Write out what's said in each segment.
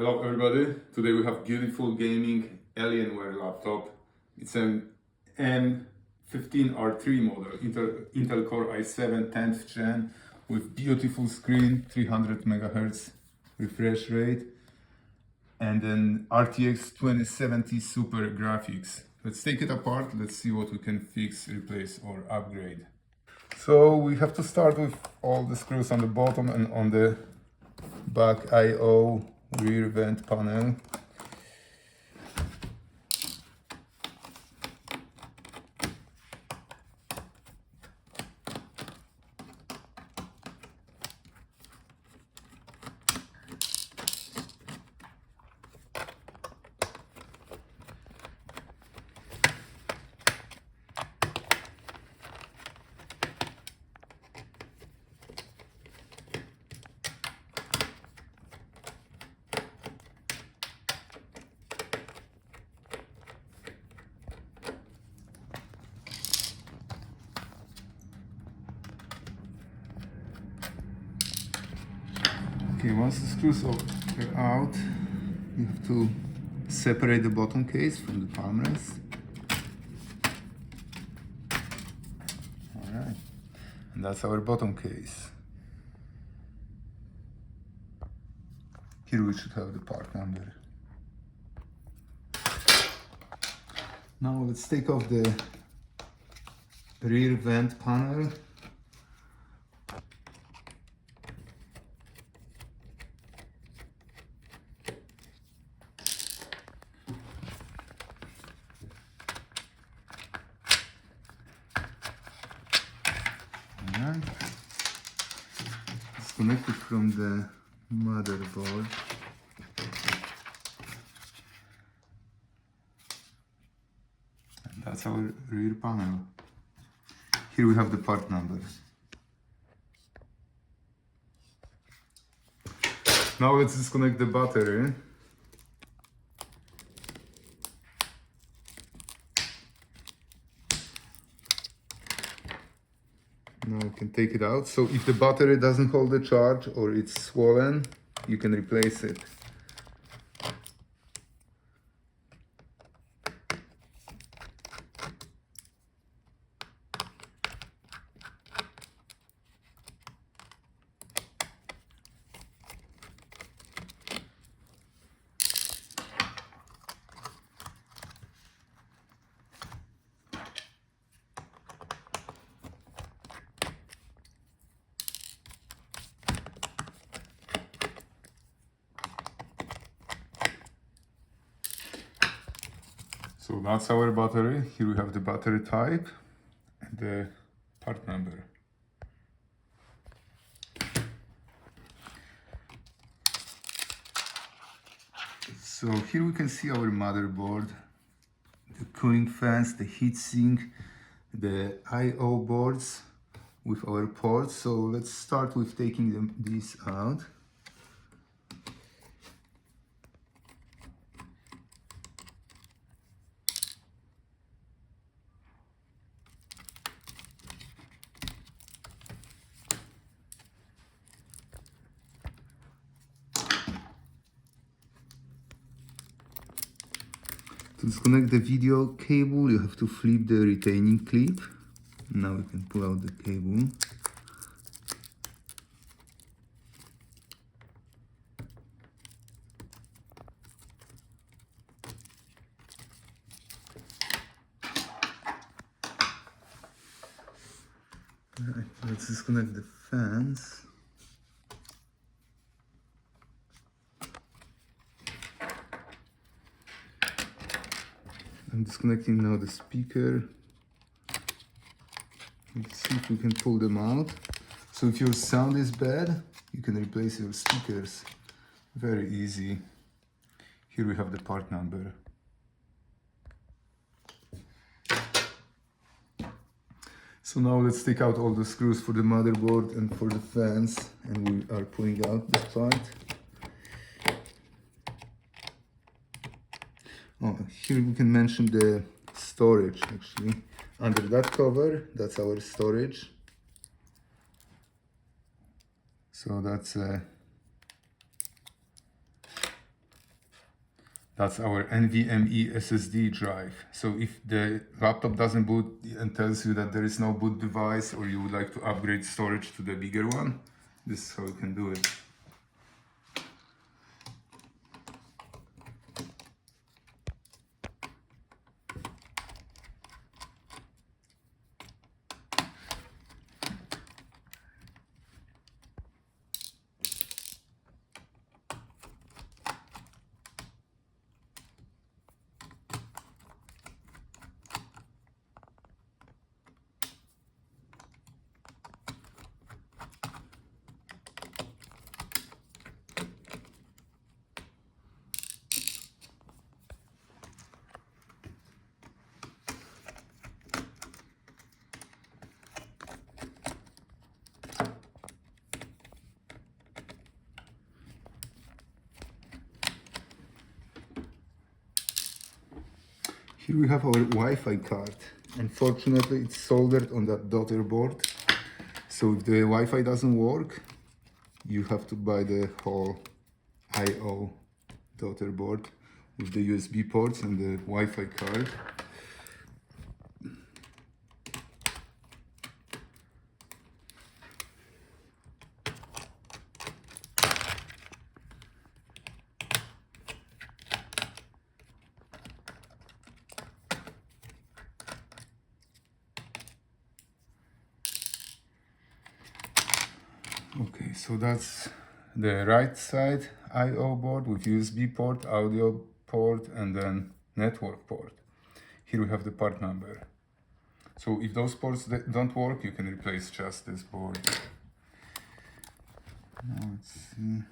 Hello everybody, today we have beautiful gaming Alienware laptop. It's an M15 R3 model, Intel Core i7 10th gen with beautiful screen, 300 MHz refresh rate and an RTX 2070 Super graphics. Let's take it apart, let's see what we can fix, replace or upgrade. So we have to start with all the screws on the bottom and on the back I/O rear vent panel. Okay, once the screws are out, you have to separate the bottom case from the palmrest. Alright, and that's our bottom case. Here we should have the part number. Now let's take off the rear vent panel. Disconnected from the motherboard. And that's our rear panel. Here we have the part number. Now let's disconnect the battery. Now you can take it out. So if the battery doesn't hold the charge or it's swollen, you can replace it. So that's our battery. Here we have the battery type and the part number. So here we can see our motherboard, the cooling fans, the heatsink, the I/O boards with our ports. So let's start with taking these out. To disconnect the video cable, you have to flip the retaining clip. Now we can pull out the cable. Alright, let's disconnect the fans. I'm disconnecting now the speaker. Let's see if we can pull them out. So if your sound is bad, you can replace your speakers. Very easy. Here we have the part number. So now let's take out all the screws for the motherboard and for the fans, and we are pulling out this part. Oh, here we can mention the storage actually. Under that cover, that's our storage. So that's That's our NVMe SSD drive. So if the laptop doesn't boot and tells you that there is no boot device, or you would like to upgrade storage to the bigger one, this is how you can do it. Here we have our Wi-Fi card. Unfortunately, it's soldered on that daughter board. So if the Wi-Fi doesn't work, you have to buy the whole I/O daughter board with the USB ports and the Wi-Fi card. Okay, so that's the right side I/O board with USB port, audio port, and then network port. Here we have the part number. So if those ports don't work, you can replace just this board. Now let's see.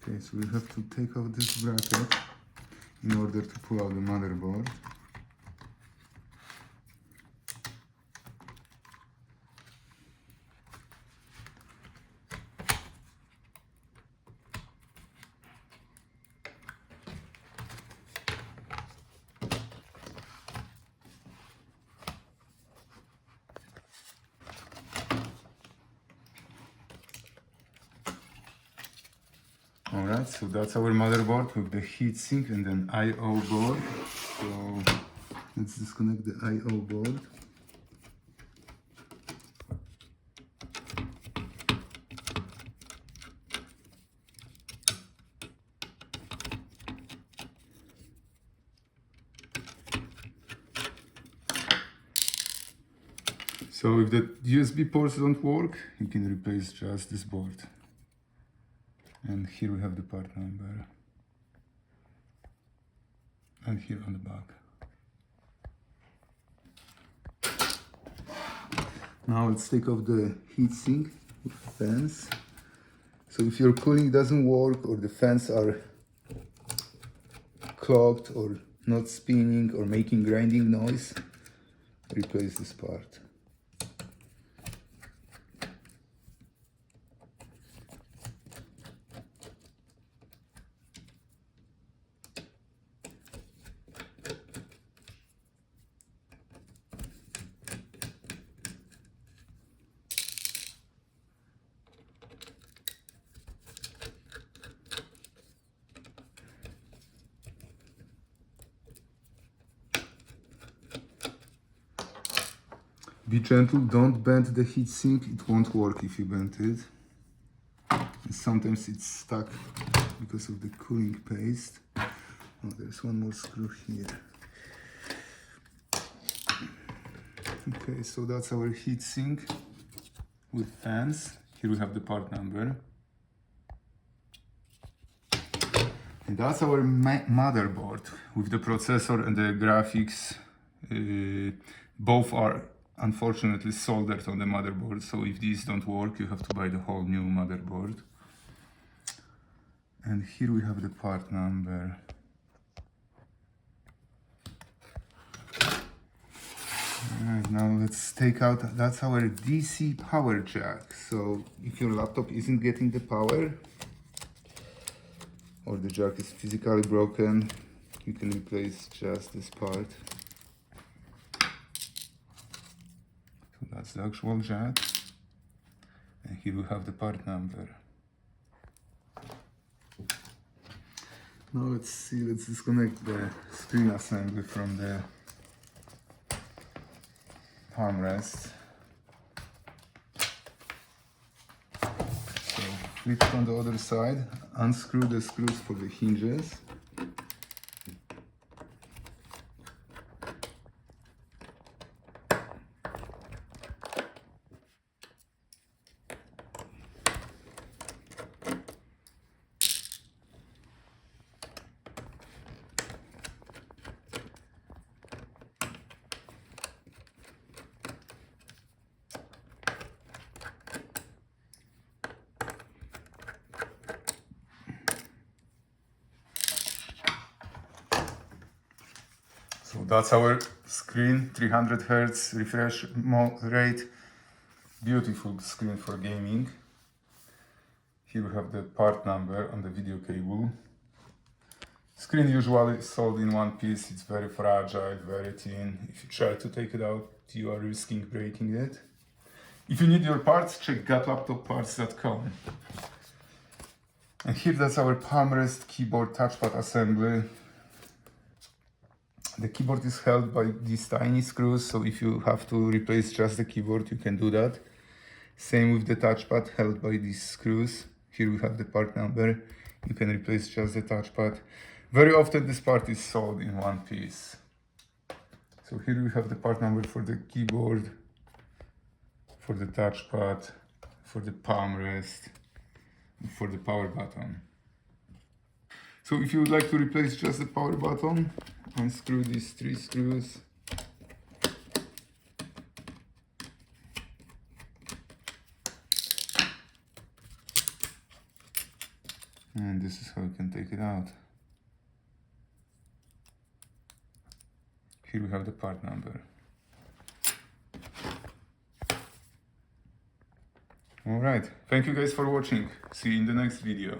Okay, so we have to take out this bracket in order to pull out the motherboard. Alright, so that's our motherboard with the heatsink and then I/O board. So let's disconnect the I/O board. So if the USB ports don't work, you can replace just this board. And here we have the part number. And here on the back. Now let's take off the heatsink with fans. So if your cooling doesn't work, or the fans are clogged or not spinning or making grinding noise, replace this part. Be gentle, don't bend the heatsink, it won't work if you bend it. And sometimes it's stuck because of the cooling paste. Oh, there's one more screw here. Okay, so that's our heatsink with fans. Here we have the part number. And that's our motherboard with the processor and the graphics. Both are unfortunately soldered on the motherboard, so if these don't work, you have to buy the whole new motherboard. And here we have the part number. Alright, now let's take out, that's our DC power jack. So if your laptop isn't getting the power, or the jack is physically broken, you can replace just this part. So that's the actual jack. And here we have the part number. Now let's see, let's disconnect the screen assembly from the Palmrest. So flip it on the other side, unscrew the screws for the hinges. So that's our screen, 300 Hz refresh rate, beautiful screen for gaming. Here we have the part number on the video cable. Screen usually sold in one piece, it's very fragile, very thin. If you try to take it out, you are risking breaking it. If you need your parts, check gotlaptopparts.com. And here that's our Palmrest keyboard touchpad assembly. The keyboard is held by these tiny screws, so if you have to replace just the keyboard, you can do that. Same with the touchpad, held by these screws. Here we have the part number. You can replace just the touchpad. Very often this part is sold in one piece. So here we have the part number for the keyboard, for the touchpad, for the Palmrest, and for the power button. So if you would like to replace just the power button, unscrew these 3 screws. And this is how you can take it out. Here we have the part number. Alright, thank you guys for watching. See you in the next video.